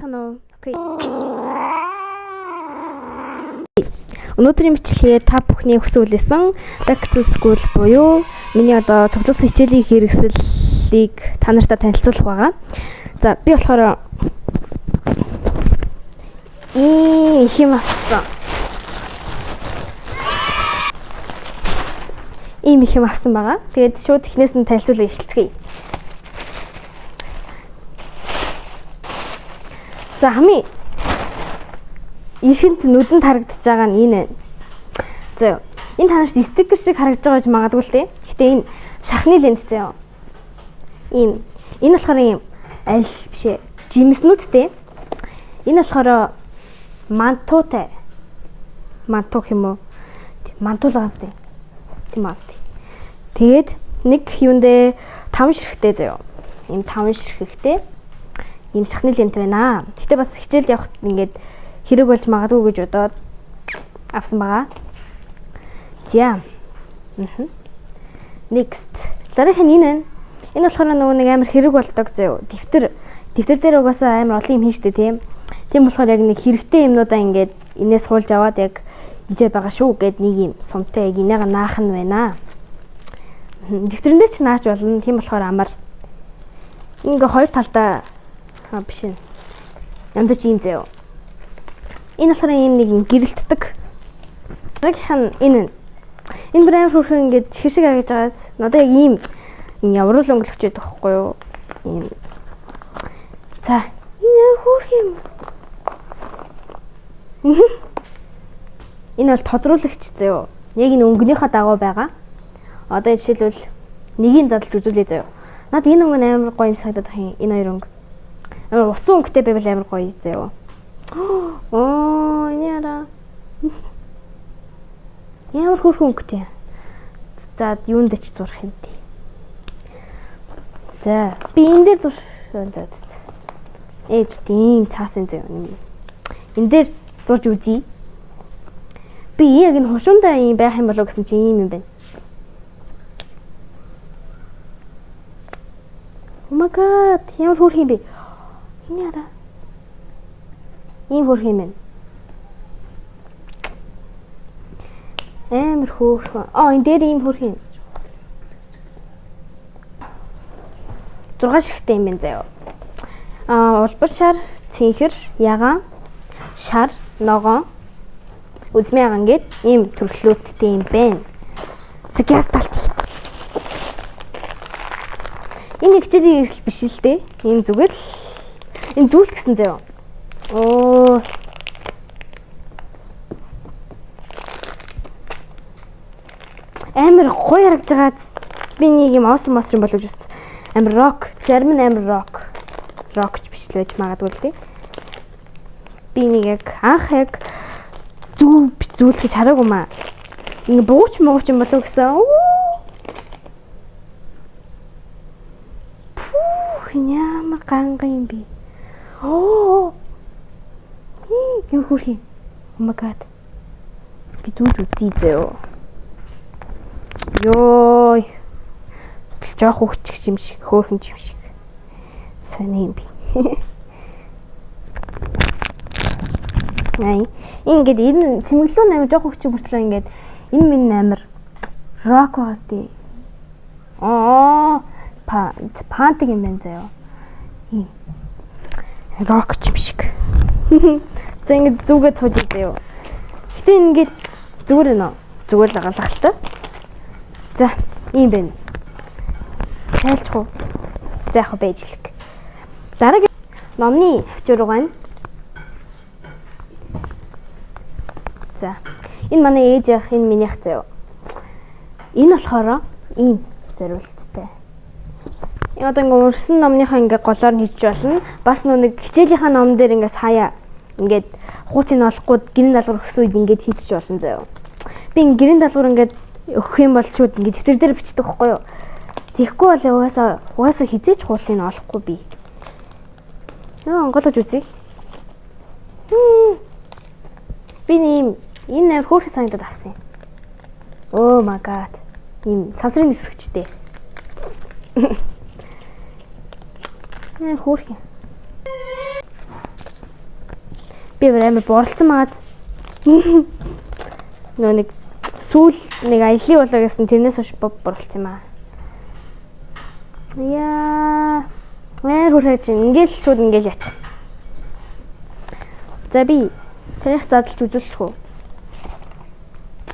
Тано. Окей. Өнөөдрийн бичлэгээ та бүхний хүсүүлсэн back to school буюу миний одоо цуглуулсан хичээлийн хэрэгслийг та нартай танилцуулах байгаа. За би болохоор их юм авсан. Их юм авсан байгаа. Тэгээд шууд эхнээс нь танилцуулъя эхэлцгээе. За хамгийн ихэнд нүдэнд харагдаж байгаа нь энэ. За энэ танарт стикер шиг харагдаж байгаа гэж магадгүй л дээ. Гэтэ энэ шахны лент заяа. Энэ болохоор юм аль биш ээ. Жимснүүдтэй. Энэ болохоор мантуутай. Мантуу юм уу? Мантуулагаас дээ. Тийм аа. Тэгээд нэг юундээ 5 ширхтэй заяа. Ийм 5 ширхтэй. Ийм шахны лент байна. Гэтэ бас хичээл явахад ингээд хэрэг болж магадгүй гэж бодоод авсан байгаа. За. Next. Дараах нь энэ байна. Энэ болохоор нөгөө нэг амар хэрэг болдог заяа. Дэвтэр дээр угаасаа амар олон юм хийжтэй тийм. Тийм болохоор яг нэг хэрэгтэй юмнуудаа ингээд инээс суулж аваад яг эжээ байгаа шүү гэд нэг юм сумтай яг инээга наах нь байна. Дэвтэрэн дээр ч наач болно. Тийм болохоор амар ингээ хоёр талдаа биш ээ. Яндач юм заяа. Энэ болохоор ийм нэг гэрэлтдэг. Дараагийнх нь энэ. Энэ брэнд хүрхэн ингээд чихэр шиг харагдаж байгаа. Надад яг ийм явруул өнгөлөгч байдаг байхгүй юу? Ийм. За, энэ хүрх юм. Энэ бол тодруулагч заяа. Яг энэ өнгөнийхөө дагуу байгаа. Одоо жишээлбэл нэгийг задлж үзүүлээ заяа. Надад энэ өнгө амар гоё юм санагдаад байна. Энэ хоёр өнгө. Амар усан өнгөтэй байвал амар гоё заяа. Энэ яра. Ямар хөрхөн өнгөтэй. За юунд ч зурх юм тий. За би энэ дээр зурх. Ээж тийм цаасан заяа. Энэ дээр зурж үзье. Би яг энэ хушуундаа юм байх юм болов гэсэн чинь юм байна. Oh my god, ямар хөрх юм бэ? Энэ яра. Ийм хөрх юм байна. Амар хөөрхөн. Энэ дээр ийм хөрх юм. 6 ширхтэй юм байна заяа. Улбар шар, цэнхэр, ягаан, шар, ногоон, үзмээ ягаан гээд ийм төрлөөдтэй юм байна. Зэгээс талт. Энэ хичээлийн хэрэгсэл биш л дээ. Энэ зүгээр л энэ зүйлт гэсэн заяа. Амар гоё харагдаж байгаа. Би нэг юм awesome юм боловч бас амар рок, зарим нь амар рок. Рокч биш л байж магадгүй л дээ. Би нэг яг анх яг зүйлж хараагүй маа. Ингээ бууч могоч юм болов гэсэн. Ямар ганган юм бэ? Юу хөрх юм? Oh my god. Би зүж үзье зөө. Йой. Жоох хөвчих юм шиг, хөөрхөн юм шиг. Сони юм би. Ингээд энэ чимэглүү амир жоох хөвчих бүртлээ ингээд энэ минь амир рок байгаас тий. Пантик юм байна заяа. Рокч юм шиг. За ингээд зүгээд сууж заяа. Гэтэ ингээд зүгээр нэ. Зүгээр л агалах л та. За, ийм байна. Тайлчгүй. За яг байжлаг. Дараагийн номны авчир байна. За. Энэ манай ээж ах, энэ минийх заяа. Энэ болохоор ийм зориулттай. Одоо ингээ урсан номныхаа ингээ голоор нь хийж болно. Бас нэг хичээлийнхаа ном дээр ингээ хаяа ингээд хууцыг олохгүй гэрийн даалгавар өгсөн үед ингээд хийчих болно заяа. Би гэрийн даалгавар ингээд өгөх юм бол шууд ингээд дэвтэр дээр бичдэг байхгүй юу? Тэгэхгүй бол угаасаа хизээч хууцыг нь олохгүй би. Онголож үзье. Би энэ хөөрхөн санагдаад авсан. Oh my god. Ийм сансрын нисгчтэй. Хөөрхөн. Би амар борлцсон маад. Нөө нэг сүүл нэг аялын болоо гэсэн тэрнээс хойш борлцсон юм аа. Яа. Мэр хүрэж ингээл шууд ингээл яач. За би таних задлж үзүүлчих үү.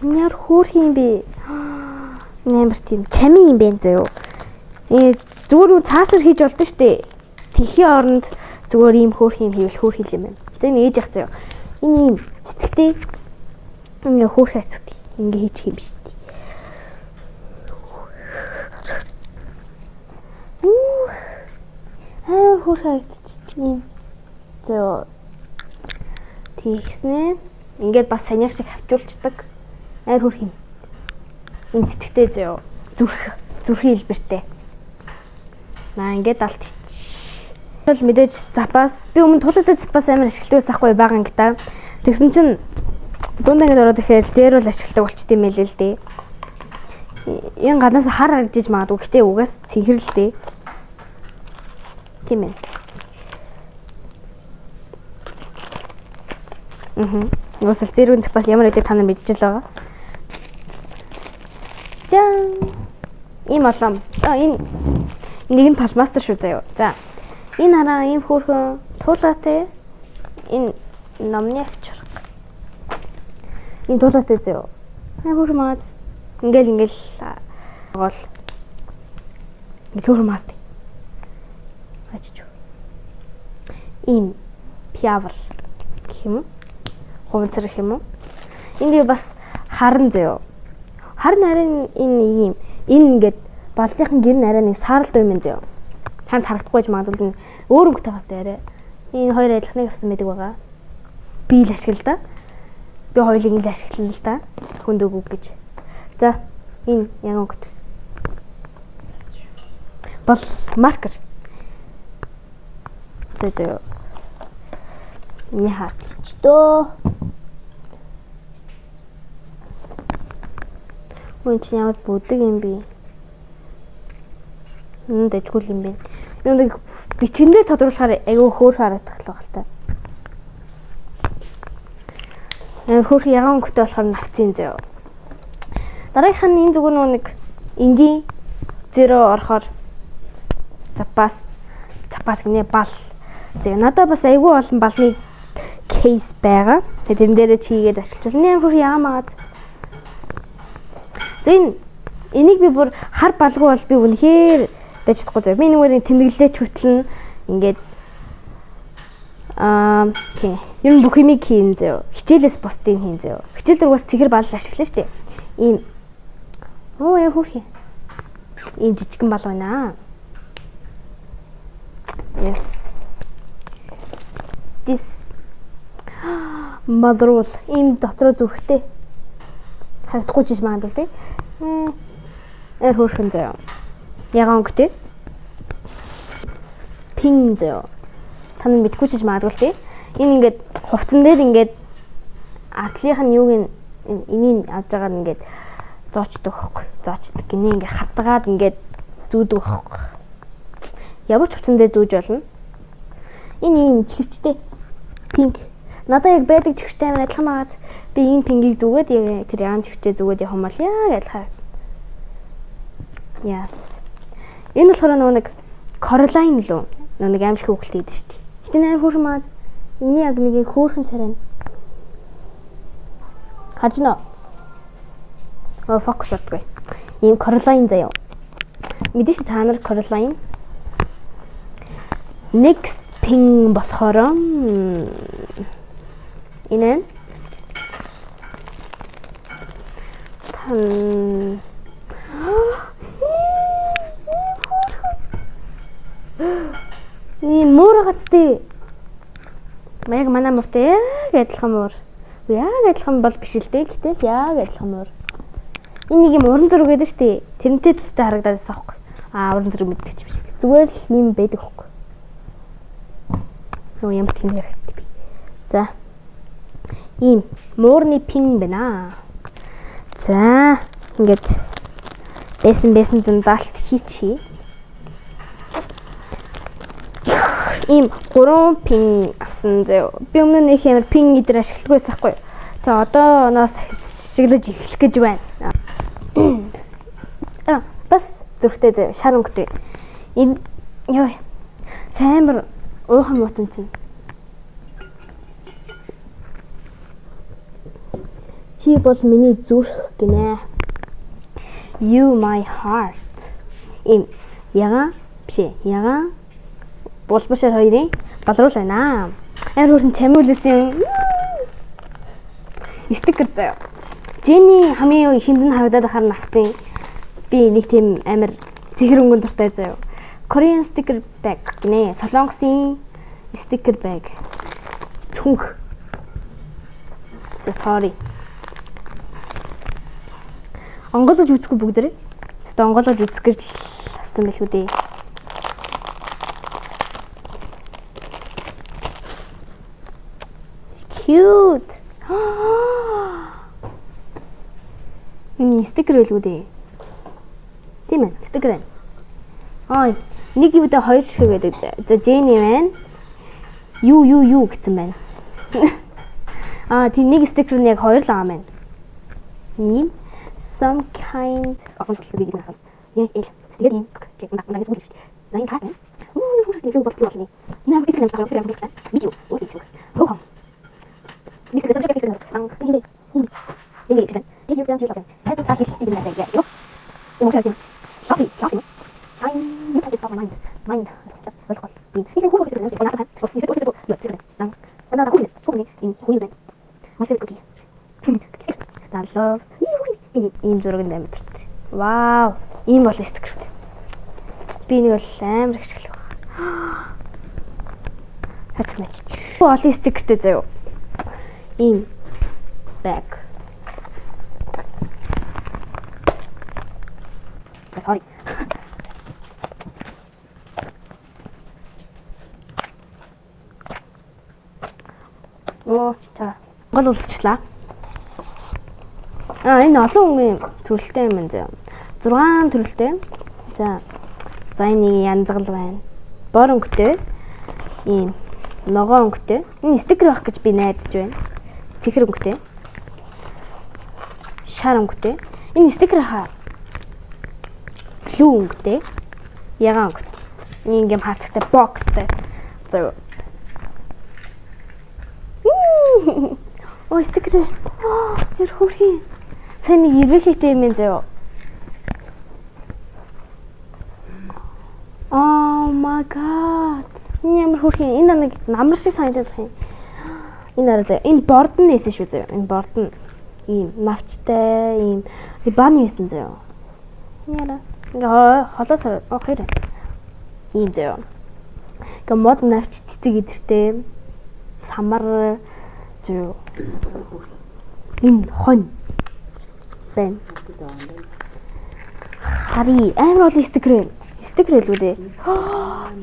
Яар хөөх юм бэ? Нэмэр тийм чами юм бэ зөө. Зүгээр цаасар хийж болдоо штэ. Тэхийн оронд зүгээр ийм хөөх юм хийвэл хөөх юм байна. За энэ ээж яах зөө. Энэ ийм цэцэгтэй. Ингээ хөөх хайцдаг. Ингээ хийчих юм биш штэ. Хөөх хайцдаг. Зөө. Тэгснэ. Ингээд бас санийх шиг хавчуулцдаг. Айр хөөх юм. Энэ цэцэгтэй зөө. Зүрхийн хэлбэртэй. Наа ингээд алт бол мэдээж запас би өмнө тулаатай запас амар ашигладаг байхгүй байгаа юм та. Тэгсэн чинь дундаа ингээд ороод ирэхээр зэро л ашигладаг болчт юм байл л дээ. Энэ гаднаас хар харагдаж магадгүй гэхдээ угаас цэнхэрлээ. Тийм ээ. Уусал зэрүүн запас ямар гэдэг та нар мэдчихэл байгаа. Жан. Ийм болом. Энэ нэг нь палмастер шүү заяа. За. Энэ хараа ийм хөөрхөн туулаатай. Энэ номны авчрах. Энэ туулаатай заяа. Хөөрмаад. Ингээл гол. Хөөрмаад. Ачиж. Ийм пиавар гэх юм уу? Хувцар гэх юм уу? Энэ бас харан заяа. Харин харин энэ ингээд балдынхан гэр нь арай нэг саарл дой юм заяа. Танд харагдахгүй ч магадгүй өөр өнгөтэй хастай арай. Энэ хоёр адилхныг авсан байдаг байгаа. Би л ашигла да. Би хоёулыг л ашиглана л да. Хүнд өгөв гэж. За энэ яг өнгөт. Бол маркер. Тэгээ. Миний харт ч дөө. Мөн чи ямар бүдэг юм бэ? Дэжгүй юм бэ. Нэг бичгэндээ тодруулахаар айгүй хөөр харагдах л байгаа л та. Хөөх ягаан өнгөтэй болохоор навцын заяа. Дараагийнх нь энэ зүгээр нэг энгийн зеро орохоор запас гинэ бал. Зэ надад бас айгүй олон балны кейс байгаа. Тэгээд тэрэн дээрээ чигээд ашиглуулна. Хөөх яамаад. Зин энийг би бүр хар балгүй бол би үнэхээр байж чадахгүй заяа. Би нэгээрээ тэмдэглэлээ чүтлэн ингээд тийм ер нь бүх юмыг хийн заяа. Хичээлээс бусдыг хийн заяа. Хичээл дээр бас цэгэр бал ашиглана шүү дээ. Ийм яа хөөх юм. Ийм жижигэн бал байна. Yes. This мадрул ийм дотроо зүрхтэй. Харагдахгүй ч магадгүй тий. Хөөрхөн заяа. Ягаан өнгөтэй. Пин заяа. Та нар мэдгүй ч магадгүй тий. Энэ ингээд хувцсан дээр ингээд артлынх нь юуг энийг авж байгаа нь ингээд зоочдөг хөхгүй. Зоочдөг гинэ ингээд хатгаад ингээд зүүдэг хөхгүй. Ямар ч хувцсан дээр зүүж болно. Энэ ийм чихвчтэй. Пинк. Надад яг байдаг чихвчтэй амар адилхан байгаад би энэ пингийг зүгээд яг тэр яан чихвчээ зүгээд явах юм бол яг адилхан. Яа. Энэ болохоор нэг Coraline лөө. Нэг аимшиг хүүхэлтэй байдаг шүү дээ. Гэтэ нээр хөөрхөн маа. Энэ яг нэг хөөрхөн царай. Харж нөө. Фокус болтгоо. Ийм Coraline заяа. Мэдээж та нар Coraline. Next ping болохоор энэ энэ муургацтэй яг манай муутай яг адилхан муур. Яг адилхан бол биш л дээ. Гэтэл яг адилхан муур. Энэ нэг юм уран зураг гэдэг шүү дээ. Тэрнтэй тустай харагдаад байсан байхгүй. Уран зураг мэддэг ч биш. Зүгээр л юм байдаг байхгүй. Ямар тийм хэрэгтэй. За. Ийм муурны пин байна. За, ингээд бэсэн дундаалт хийчихье. Ийм 3 пин авсан болсон зөө. Би өмнө нэг амар пинг идэр ашиглаггүй байхгүй. Тэгээ одооноос ашиглаж эхлэх гэж байна. Бас зүрхтэй зөө. Шар өнгөтэй. Энэ ёо. Саймар уухан мутан чинь. Чи бол миний зүрх гинэ. You my heart. Яга булбашаар хоёрын балруул байна. Амар хөрн чамиулсан стикер заяа. Jenny хамгийн ихэнд нь харагдаад ахаар навцсан. Би нэг тийм амар зэхэр өнгөн дуртай заяа. Korean sticker bag гинэ. Солонгосын sticker bag. Түнх. Sorry. Онголож үзэхгүй бүгдээрээ. Тэст онголож үзэх гэж авсан байх үү дээ. Cute. Стикер байлгүй дээ. Тийм ээ, стикер байна. Нэг юудаа хоёр шиг байдаг. За Jenny байна. Юу гэсэн байна. Тийм нэг стикер нь яг хоёр л байгаа байна. Some kind of тэгээд ийм нагнаас үлдэж байна. За энэ хаатай. Нэг л болчихлоо гинэ. Наа бид нэг хараад байгаа видео үүрэг. Хоо. Нэг л сачаа гэсэн юм. Нэг л тийм юм шиг байна. Хаад таа хийх чинь නැහැ яа. Юм шиг. Coffee. Shine you can stop my mind. Well. Ini aku harus berhenti. Kenapa? Terus itu. Nang. Ada aku ini hujan. Masih cookie. I love. Ийм зураг нэмэт. Вау. Ийм бол стикер. Би нэг бол амар ашиглах байна. Хацх мэт. Олон стикертэй заяа. Ийм bag. Sorry. За. Гол үлдчихлаа. Энэ олон өнгийн төрөлтэй юм заяа. 6 төрөлтэй. За энэ янзгал байна. Бор өнгөтэй. Ийм ногоон өнгөтэй. Энэ стикер байх гэж би найдаж байна. Цэхэр өнгөтэй. Шар өнгөтэй. Энэ стикер хаа. Блүү өнгөтэй. Ягаан өнгөтэй. Нэг ингээм харттай бокстэй. За. Стикер шүү. Яр хөрхий. Сайн нэг ирвэхтэй юм заяа. Oh my god. Энэ ямар хөрхий. Энэ нэг намар шиг санагдаж байна. Энэ арай заяа. Энэ борд нь нээсэн шүү заяа. Энэ борд нь ийм навчтай, ийм бааны нээсэн заяа. Яра. Ингээ холоос хоёр. Ийм заяа. Ингээ мод навч цэцэг идэртэй. Самар заяа. Энэ хон байна. Хари амар олон стикер. Стикер л үү дээ.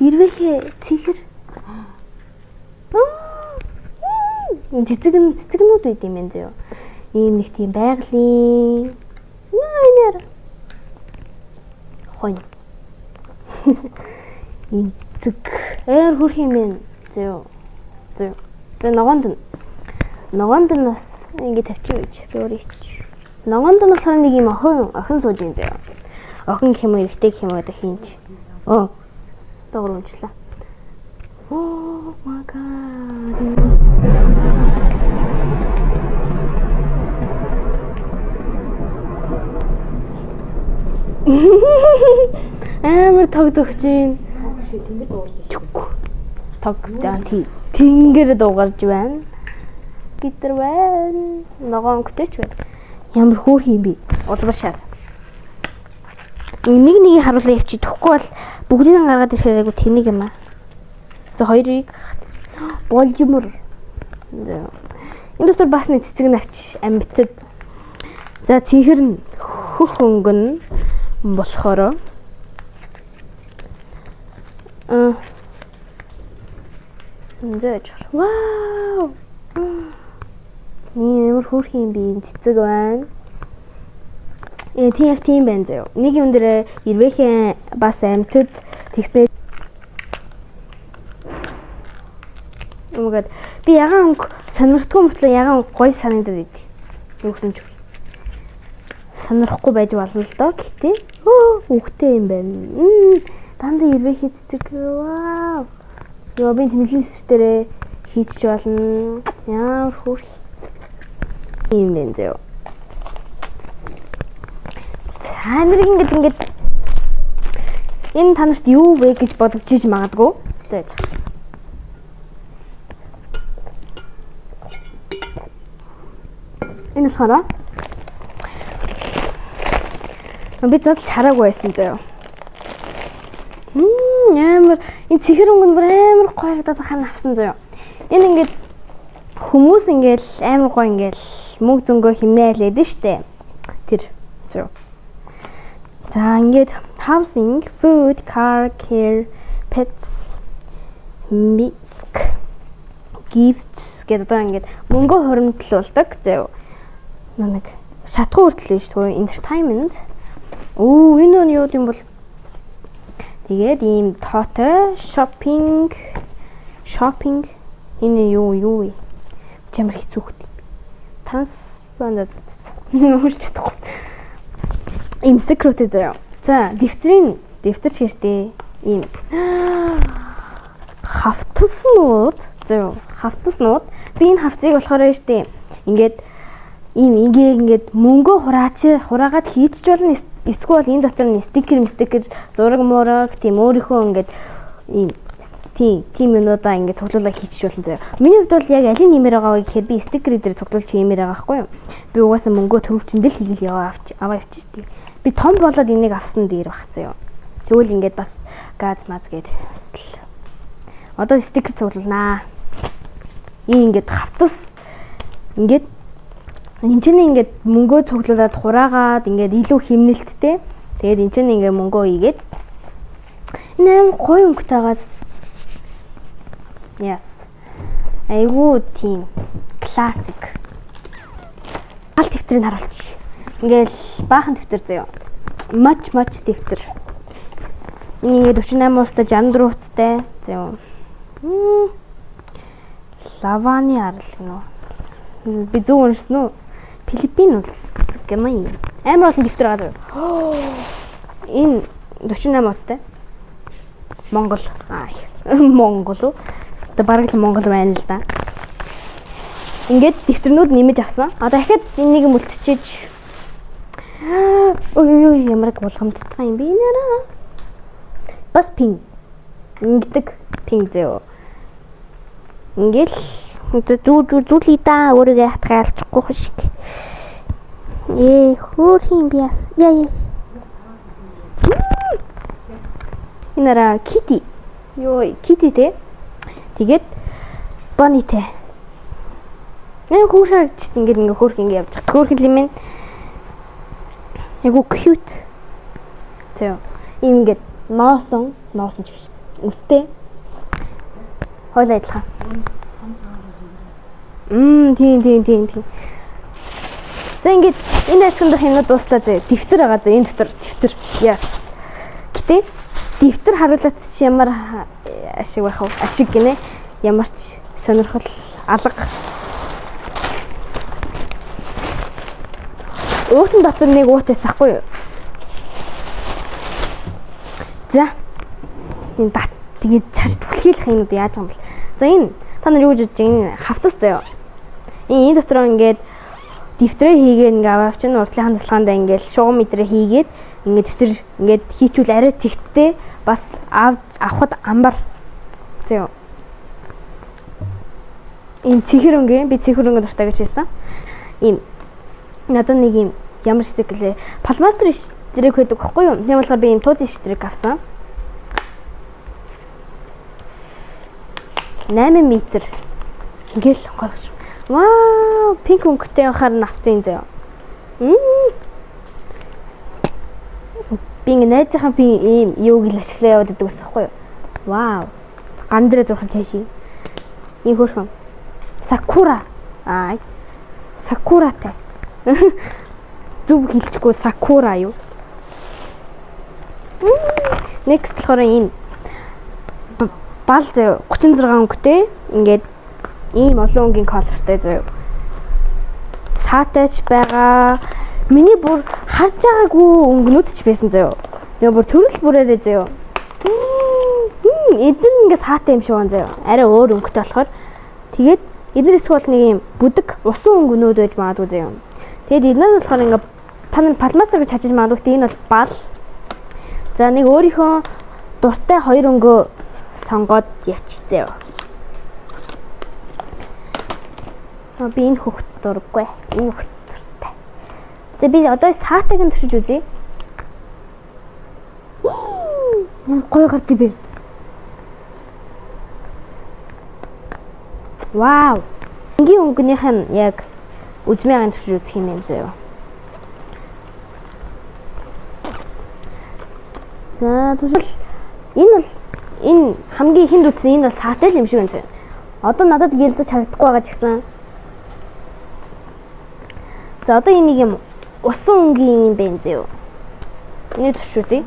Ирвэхээ цэхэр. Цэцэгнүүд байд юм энэ зөө. Ийм нэг тийм байгалийн. Нээр. Хон. Ийм цэцэг. Ээр хөрх юм бэ зөө. Зөө. Ногоонд нь бас ингэ тавьчих гэж би өөрөө ич. Ногоонд нь болохоор нэг юм охин сууж юм зөө. Охин гэх юм уу, эрэгтэй гэх юм уу одоо хийнч. Догор унчлаа. Oh my god. Амар тог зөгч юм. Тэнгэр дуурж байна. Тог тэнгэр дуугарж байна. Гитэр байна. Ногоон хөтөч байна. Ямар хөөх юм бэ? Улбашаа. Нэг харуулаа явчих. Тэгэхгүй бол бүгдийг гаргаад ирэхээр айгу тэнийг юм аа. За хоёрыг болжмөр. Энэ дотор бас нэг цэцэг навч амьтад. За цэнхэр нь хөх өнгөн болохоор зөөж. Вау. Ямар хөөх юм бэ? Цэцэг байна. Тийм байна заяа. Нэг юм дээр ирвэхээ бас амьтад тэгснэ. гэд би ягаан өнгө сонирхтгүй мөртлөө ягаан гоё санагдаад байд. Юу гэсэн ч сонирхгүй байж болно л доо. Гэтэ үхтэй юм байна. Дандаа ирвэ хийцдэг. Вау. Йоо би тэмдэглэлийн системээр хийчих болно. Ямар хөөрх юм бэ зөө. За нэр ингээд энэ танарт юу вэ гэж бодож иж магадгүй. Зааж. Энэ болохоор би задлж хараагүй байсан заяа. Амар энэ цэхэр өнгөнд бүр амар гоё харагдаад хана авсан заяа. Энэ ингээд хүмүүс ингээд амар гоё ингээд мөнгө зөнгөө химнээлээд нь штэ. Тэр заяа. За ингээд housing, food, car, care, pets, music, gifts гэдэг одоо ингээд мөнгө хуримтлуулдаг заяа. Нэг шатгуу хүртэл биш thôi entertainment. Энэ юу юм бол тэгээд ийм тоотой shopping энэ юу чамар хэцүү хөө. Транспондад хурж чадахгүй. Ийм secret заяа. За дэвтэр чиртэй ийм хавтаснууд заяа. Хавтаснууд би энэ хавцыг болохоор штэ ингээд ийм ингээд мөнгө хураагаад хийчих болно. Эсвэл энэ дотор нь стикер зураг мураг тийм өөрийнхөө ингээд ийм тийм юмудаа ингээд цуглуулаад хийчих болно заяа. Миний хувьд бол яг аль нь нэмэр байгаа вэ гэхээр би стикер дээр цуглуулж хиймээр байгаа байхгүй юу. Би угаасаа мөнгөө төрөвчөндөл хийгээл аваа явчих штий. Би том болоод энийг авсан дээр баг заяа. Тэгвэл ингээд бас газ маз гээд одоо стикер цуглуулнаа. Ингээд хавтас ингээд энэчний ингээд мөнгөө цуглуулад хураагаад ингээд илүү химнэлттэй. Тэгээд энэчний ингээд мөнгөө ийгээд энэ гоё өнгөтэйгээд yes. Айгуу тийм классик. Аль дэвтрийг харуулчих. Ингээд баахан дэвтэр заяа. Much дэвтэр. Энэ ингээд 48 уустай 64 уцтай заяа. Лаваны арал гэнэ. Би зөв уншсан уу? Филиппинус гэмээ. Амар олон дэвтэр байгаа. Энэ 48 уцтай. Монгол. Монгол уу? Одоо бараг л Монгол байна л да. Ингээд дэвтэрнүүд нэмэж авсан. Дахиад энийг мөлтчиж ой ямар болгомдтгай юм бэ нэраа. Бас пинг. Ингэдэг пинг зөө. Ингээл зүлий да өөрийгөө хатгаалчихгүй шиг. Хөөх юм биас. Яа. Инара Kitty. Йой, Kitty те. Тэгээд Bonnie те. Хөөхөж ингээд хөөх ингээд явж байгаа. Хөөх юм юм. Айгу cute. Зөө. Ингээд ноосон ч гэж. Үстэй. Хойлоо адилхан. Тийм. За ингээд энэ хэсгэнд хэмнэ дууслаа зөө. Дэвтэр байгаа зөө. Энэ дотор дэвтэр. Яа. Гэтэ дэвтэр харуулаад чи ямар ашиг байх вэ? Ашиг гинэ. Ямар ч сонирхол алга. Уутан дотор нэг уутайсахгүй юу? За. Энэ бат тэгээд цааш түлхийлэх юм уу яаж юм бол. За энэ та нар юу гэж бодож байна? Энэ хавтас заяа. Энэ дотор ингээд дэвтрээ хийгээд ингээ аваачин уртлын хандлагаандаа ингээд шугам мэдрээ хийгээд ингээд дэвтэр ингээд хийчүүл арай цэгцтэй бас авахд амбар. Заяа. Энэ цэхэр өнгө би цэхэр өнгө дуртай гэж хэлсэн. Ийм надад нэг юм ямар штик гэлээ. Palmaster штрик байдаг байхгүй юу? Тийм болохоор би ийм тууз штрик авсан. 8 м. Ингээл гоолж. Вау, пинк өнгөтэй явахаар нь авсан заяа. Би найзынхаа ийм юуг л ашиглаа яваад байдаг байхгүй юу? Вау. Гандраа зурхан цааши. Ийм хөөрхөн. Sakura. Sakuraтай. Зүг хэлчихгүй Sakura юу? Next болохоор энэ бал заяа 36 өнгөтэй ингээд Ийм олон өнгийн колортой заяа. Саатайч байгаа. Миний бүр харж байгаагүй өнгөнүүд ч байсан заяа. Нэг бүр төрөл бүрээрээ заяа. Эдэн ингээ саатай юм шиг байна заяа. Арай өөр өнгөтэй болохоор тэгээд эдгээр эсвэл нэг юм бүдэг усан өнгөнүүд байж магадгүй заяа. Тэгээд эдгээр нь болохоор ингээ та нар палмастер гэж хажиж магадгүй. Энэ бол бал. За нэг өөрийнхөө дуртай хоёр өнгөө сонгоод ячтэй. Би энэ хөхт дурггүй. Энэ хөхт дуртай. За би одоо саатайг нь туршиж үзье. Гой гардыг би. Вау. Энгийн өнгөнийх нь яг үзмээгийн туршиж үзэх юм байна заяа. За тэгвэл энэ хамгийн ихэнд үзсэн энэ бол саатай л юм шиг байна. Одоо надад гэлзэж харагдахгүй байгаа ч гэсэн. За одоо энийг юм усан өнгийн юм байна зөө. Энэ турш үзье.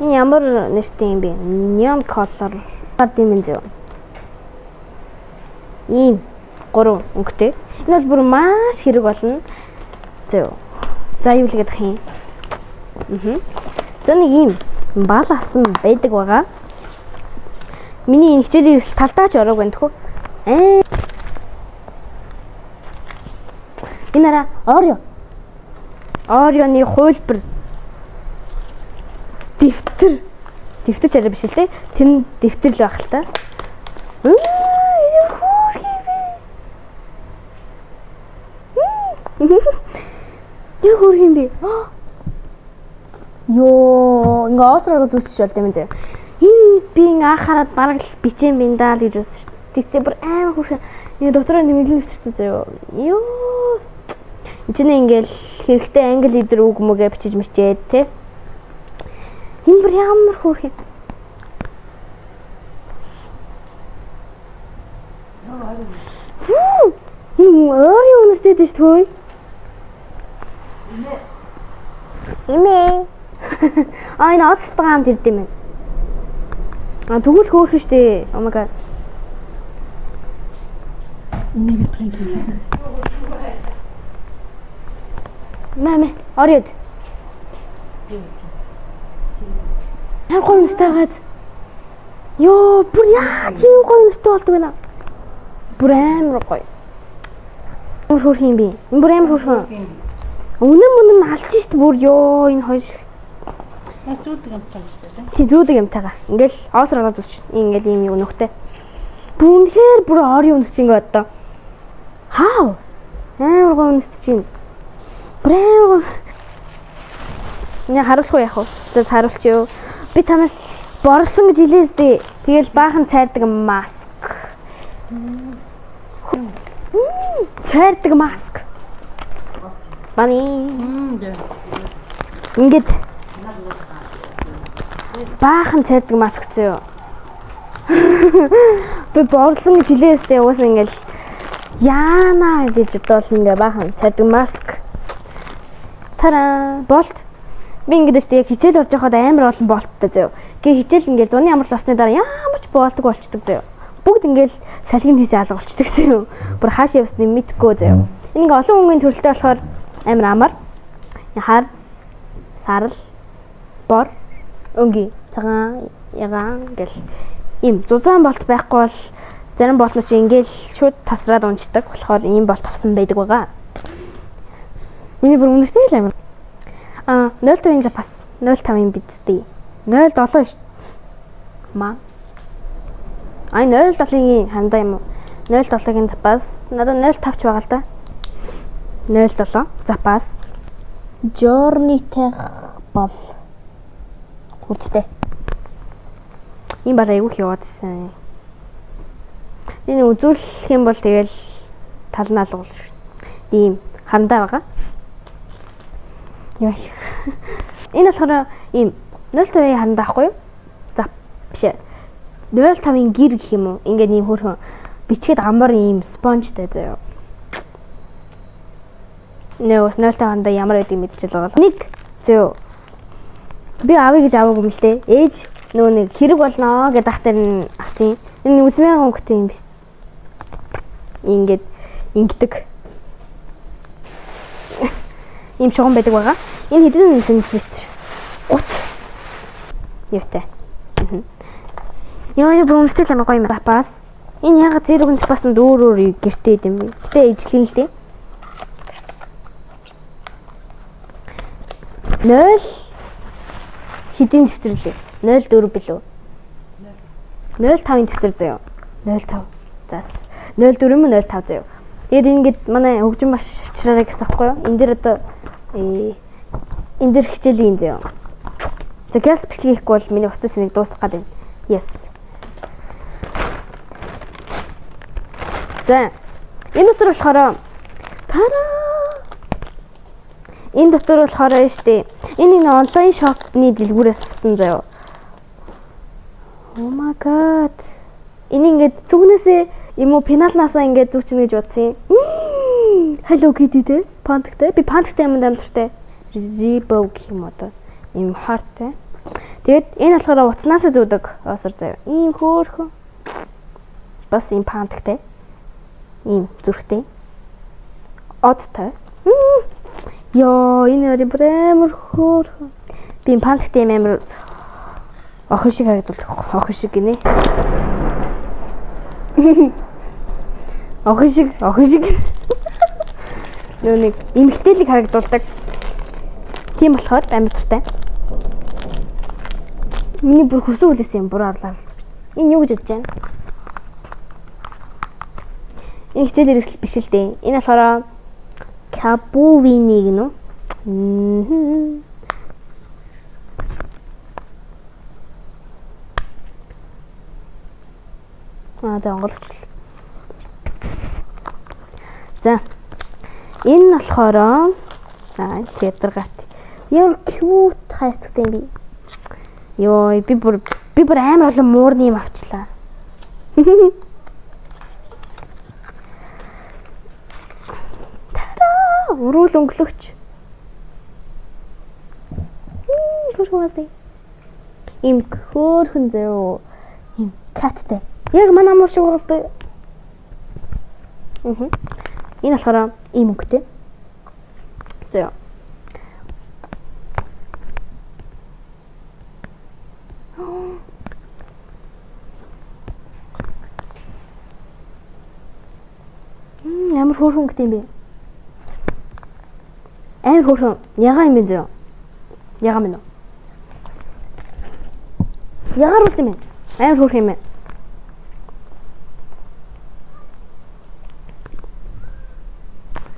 Энэ ямар нэртэй юм бэ? Neon color гад юм зөө. Ийм 3 өнгөтэй. Энэ бол бүр маш хэрэг болно. Зөө. За юу л гэдэг юм. За нэг ийм бал авсан байдаг байгаа. Миний энэ хичээлийн ерөөс талдаач орог байна тэхүү. Энэ араа Орео. Ореоны хуйлбар. Дэвтэр. Дэвтэр ч арай биш л те. Тэр нь дэвтэр л байх л та. Юу хөр юм бэ? Йоо, ингээ оосроод үзчих болд юм зэ. Энэ би анхаарад бараг л бичээн бин даа л гэж үзсэн шүү дээ. Тэгтээ бүр амар хөөрхөн. Ингээ дотроо нэмэлэн өсчихсэн заяа. Йоо. Эцэнэ ингээл хэрэгтэй англи идэр үг мөгээ бичиж мичээд те. Энэ бүр ямар хөөрхөн. Энэ өөр юм нэстэй дээ шүү дээ. Имээ. Энэ оостой хамт ирд юм байна. Тэгвэл хөөрхөн штэ. Oh my god. Энийг пранк хийлээ. Маме, орёд. Яа гоё нэстайгаад. Йоо, бүр яа чи гоё нэстэй болдог байна. Бүр амар гоё. Хөөрхөн юм би. Энэ бүр амар хөөрхөн. Үнэн нь алж штт бүр ёо энэ хоёр. Зүүдэг юмтай шүү дээ. Тий зүүдэг юмтайгаа. Ингээл оосроо зүсч ингээл ийм юу нөхтэй. Бүр үнэхээр бүр Орео үнсч ингээ одоо. Хаа? Амар гоё үнсч чинь. Брэм. Яа харуулах уу яах вэ? За харуулчих. Би танаас борлсон гэж хэлээ зү. Тэгэл баахан цайрдаг маск. Цайрдаг маск. Бани. Ингээд баахан цайрдаг маск зөө. Би борлсон гэж хэлээ зү. Уусаа ингээл яана гэж бодвол ингээ баахан цайрдаг маск. Тараа болт. Би ингэж яг хичээл орж байхад амар олон болттой зөө. Гээ хичээл ингээд зуны ямар л болсны дараа ямар ч болтог болчдөг зөө. Бүгд ингээд салхинд хийсээ алга болчдөг зөө. Бүр хаашаа явсныг мэдгүй зөө. Энэ ингээ олон өнгийн төрөлтэй болохоор амар амар. Хар, сарал, бор, өнгийн, цагаан, ягаан гэл ийм зузаан болт байхгүй бол зарим болтнууд чи ингээл шууд тасраад унждаг. Болохоор ийм болт авсан байдаг байгаа. Миний бүр үнэхээр л амар. 0.5-ын запас 0.5-ын бидтэй. 0.7 шүү. Маа. 0.7-ийн хандаа юм уу? 0.7-гийн запас. Надад 0.5 ч байгаа л да. 0.7 запас. Journey-тэй бол хүчтэй. Ийм бараа айгүйх яваадсэн. Энэ үзүүлэх юм бол тэгэл тал нь алгуул шүү. Ийм хандаа байгаа. Яа. Энэ болохоор ийм 0.5-ийн хандаа ахгүй юу? За биш. 0.5-ийн гэр гэх юм уу? Ингээд ийм хөөрхөн бичгээд амар ийм спонжтай заяа. Нөөс 0.5 хандаа ямар байдгийг мэдчихэл байгаа. Нэг зөө. Би авъя гэж аваагүй юм л дээ. Ээж нөө нэг хэрэг болно гэдэг тахтар нь авсан. Энэ үзмээ өнгөтэй юм биш. Ингээд ингэдэг. Ийм шугам байдаг байгаа. Энэ хэдэн сантиметр? 30. Юутай. Яа бүр үнэтэй л гоё юм бас. Энэ ягаад зэрэг үнэс бас өөр гэртээ юм бэ? Гэтэ ижлэн л дээ. 0 хэдийн дэвтэр лээ? 04 билүү? 05-ын дэвтэр заяа. 05. Заас 04 юм 05 заяа. Тэгээд ингээд манай хөгжим маш авчраарай гэсэн таахгүй юу? Энд дээр одоо энэ дээр хичээлийн заяа. За газ бичлэг хийхгүй бол миний устдас нэг дуусах гээд байна. Yes. За энэ дотор болохоор энэ дотор болохоор штэ. Энэ онлайн шопны дэлгүүрээс авсан заяа. Oh my god. Энэ ингээд зүгнээсээ юм уу пеналнаасаа ингээд зүүчнэ гэж бодсон юм. Hello Kitty те. Панттай. Би панттай юм дамжтай. Рибов гэх юм одоо. Им харттай. Тэгээд энэ болохоор утаснаас зүүдэг осор заяа. Ийм хөөхөн. Бас ийм панттай. Ийм зүрхтэй. Одтой. Яа, энэ амар хөөхөн. Би панттай амар охин шиг харагдуулах. Охин шиг гинэ. Охин шиг. Нөө нэг эмгтээлэг харагдуулдаг. Тийм болохоор амар туртай. Миний бүр хүсэн үлээсэн юм бүр орлоо. Энэ юу гэж бодож байна? Энэ хичээл хэрэгсэл биш л дээ. Энэ болохоор Кабувини гэнэ үү? Тэ онголч. За. Энэ болохоор театргат. Ямар cute хайрцагтай юм би. Йоо, би бүр амар олон муурны юм авчлаа. Тара, өрөөл өнгөлөгч. Хөөе. Им хөөрхөн зөө. Им каттай. Яг манай муур шиг байгаа. Энэ болохоор ийм өнгөтэй. За. Ямар хөөрхөн өнгөтэй юм бэ? Амар хөөрхөн. Ягаа юм бэ зөө? Ягаа минь. Ягаар үт юм бэ? Амар хөөрхөн юм бэ?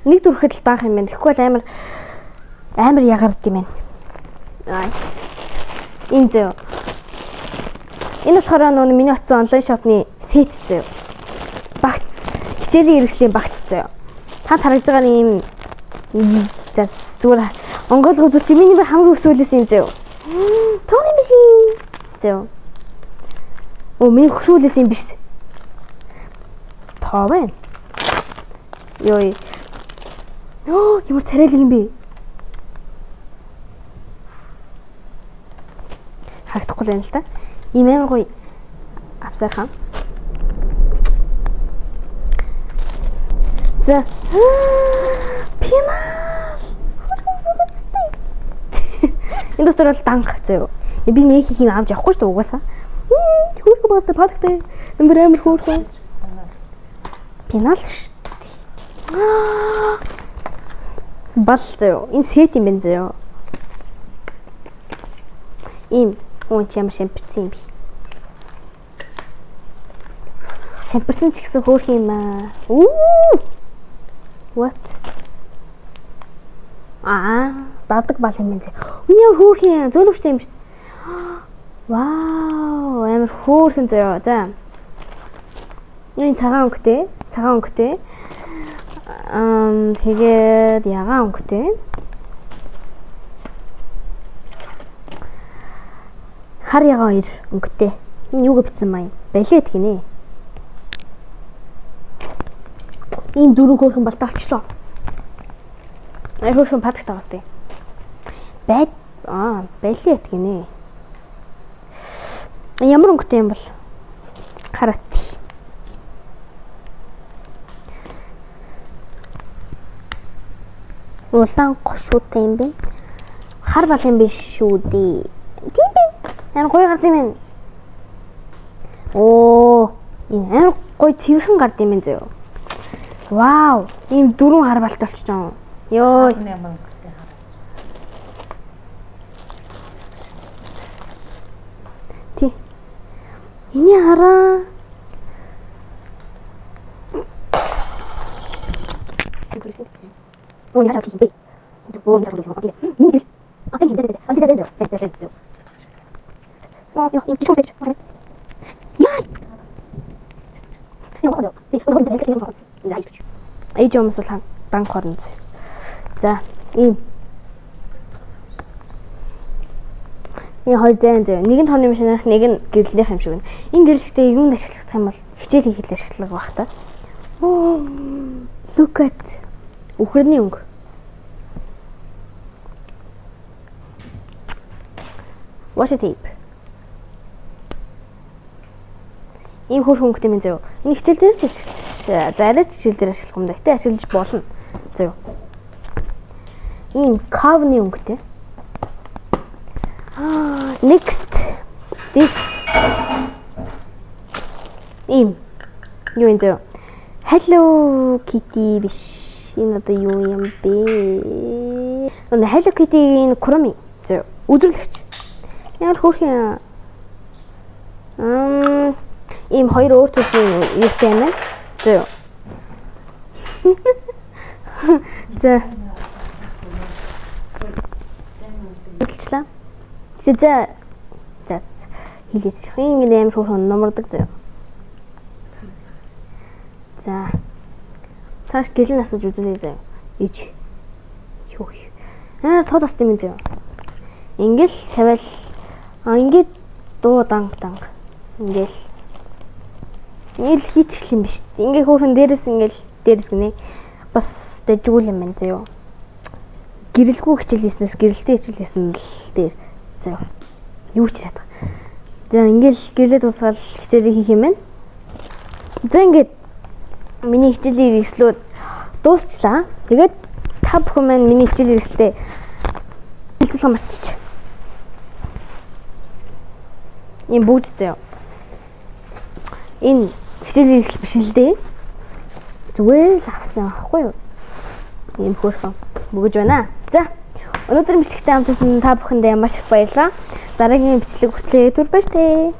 Нэг дүрхэд л баах юм байна. Тэгэхгүй бол амар ягард юм байна. Энэ зөө. Энэ болохоор нөө миний утсан онлайн шопны сет зөө. Багц. Хичээлийн хэрэгслийн багц зөө. Та харагдж байгаа юм за зүгээр онгол үзүүч миний хамгийн өсвөлээс юм зөө. Тооны биш зөө. Оо миний хөшүүлээс юм биш. Тоо байна. Йой. Оо ямар царайлаг юм бэ? Харагдахгүй л байна л та. Ийм амар гоё авсархан. За. Пинал. Энэ дотор бол данх зөө. Би нэг их юм авч явахгүй шүү дээ угаасаа. Хөөрхөн баста падтай. Нэмэр амар хөөрхөн. Пинал шүү дээ. Бал зөө. Энэ сет юм байна зөө. Ийм хүн ч ямар шимпэрсэн юм бэ? Шимпэрсэн ч гэсэн хөөрх юм аа. What? Дадаг бал юм зөө. Үний ямар хөөрх юм. Зөөлөвчтэй юм шүү. Вау, амар хөөрхөн зөө. За. Энэ цагаан өнгөтэй. Тэгээд ягаан өнгөтэй. Хар ягаан хоёр өнгөтэй. Энэ юуг бичсэн маа? Балет гинэ. Энэ дөрөв хөөрхөн болтой олчлоо. Хөөрхөн падагтай бастай. Балет гинэ. Ямар өнгөтэй юм бол? Хараад. Улаан гошуутай юм бэ? Хар бал юм биш шүү дээ. Тийм бэ? Амар гоё гард юм байна. Оо, амар гоё цэвэрхэн гард юм байна зөө. Вау, ийм 4 хар балтай болчих жоо. Йоо. Тий. Эний хараа. Ой, яа чиг бэ? Ой, яа чиг бэ? Нэг. А тийм дээ. А тийм дээ. Яа, яа, ийм чиг үү? Яа. Эй жомс бол банк хорон. За, ийм. Энэ хоёр зэн зэн. Нэг нь тооны машинах, нэг нь гэрлэлийнх юм шиг байна. Энэ гэрлэлтэй юунд ашиглах юм бол хичээл хийхэд ашиглах байх та. Оо, look at. Үхэрний өнгө. Washi tape. Ийм хөр хөнгөтэй минь зөө. Энэ хичээл дээр ч ашиглаж, зарайч хичээл дээр ашиглах юм да. Гэтэ ашиглаж болно. Зөө. Ийм кавны өнгөтэй. Next. This. Ийм. Юу энэ зөө. Hello Kitty биш. Энэ одоо юу юм бэ? Энэ Hello Kitty-ийн Kuromi. Зөө. Өдрөлгч. Ямар хөөрхөн ийм хоёр өөр төрлийн юутай юм байна. Зөө. За. Хэлчихлээ. За. За. Хэлээд чих. Ингэ амар хөөрхөн номордог зөө. За. Тааш гэлэн асууж үзлээ зөө. Ич. Юу. Тод аст юм зөө. Ингээл тавиал. Ингээд дуу данг. Ингээл. Ингээл хийчих юм биш. Ингээ хөөрхөн дээрээс гинэ. Бас дэжгүүл юм байна зөө. Гэрэлгүй хичээл хийснээс гэрэлтэй хичээл хийсэн л дээр. Зөө. Юу ч чадах. За ингээл гэрлээ тусгаал хичээлээ хийх юм байна. За ингээд миний хичээлийн хэрэгслүүд дуусчлаа. Тэгээд та бүхэн маань миний хичээлийн хэрэгслээ хэлцүүлэх марччих. Ийм бүгд зөө. Энэ хичээлийн хэрэгсэл биш л дээ. Зүгээр л авсан аахгүй юу? Ийм хөөрхөн бүгэж байна. За. Өнөөдрийн бичлэгтэй хамтсан та бүхэндээ маш их баярлалаа. Дараагийн бичлэг хүртэл түр баяртай.